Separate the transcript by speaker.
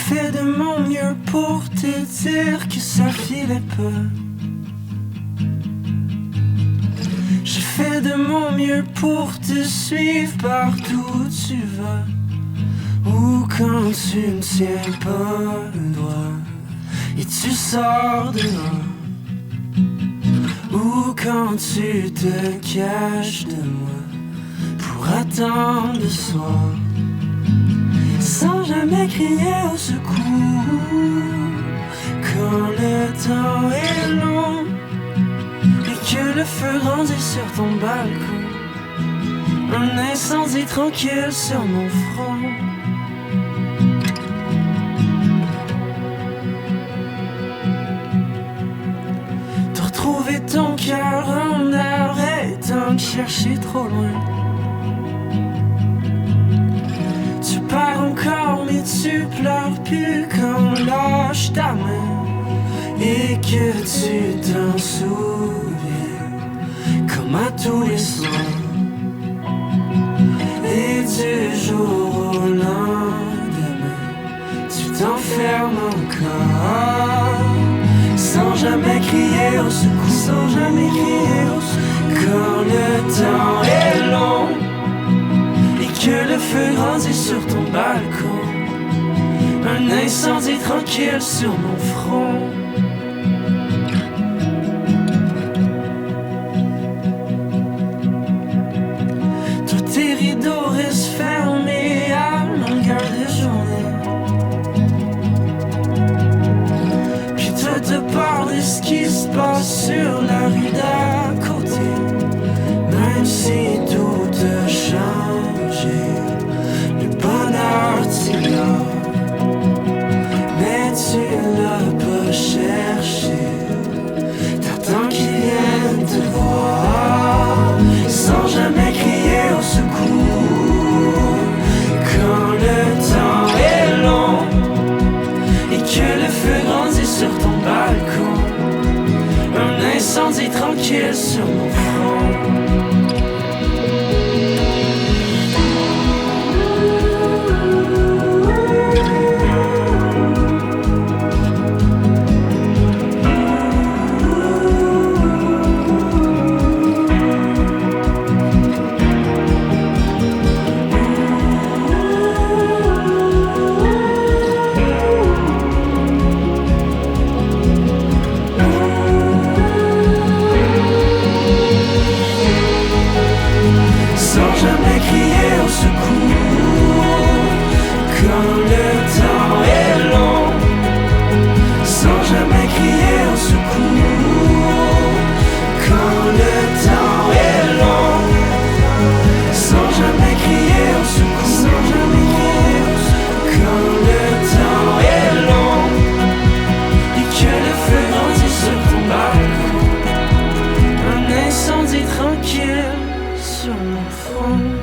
Speaker 1: fait de mon mieux pour te dire que ça filait pas. J'ai fait de mon mieux pour te suivre partout où tu vas. Ou quand tu ne tiens pas le doigt et tu sors dehors. Ou quand tu te caches de moi pour attendre le soir. Sans jamais crier au secours. Quand le temps est long et que le feu grandit sur ton balcon. Un incendie tranquille sur mon front. De retrouver ton cœur en arrêtant de chercher trop loin. Tu pars encore mais tu pleures plus quand on lâche ta main. Et que tu t'en souviens comme à tous les soirs. Et du jour au lendemain tu t'enfermes encore. Sans jamais crier au secours. Sans jamais crier au secours. Quand le temps est long et que le feu grandit sur ton balcon. Un incendie tranquille sur mon front. Tous tes rideaux restent fermés à longueur de journée. Puis toi te parles de ce qui se passe sur la rue d'à côté. Même si tout a changé, le bonheur t'y a. Mais tu l'as pas cherché. T'attends qu'il vienne te voir. Sans jamais crier au secours. Quand le temps est long et que le feu grandit sur ton balcon. Un incendie tranquille sur mon front. Tranquille sur mon front.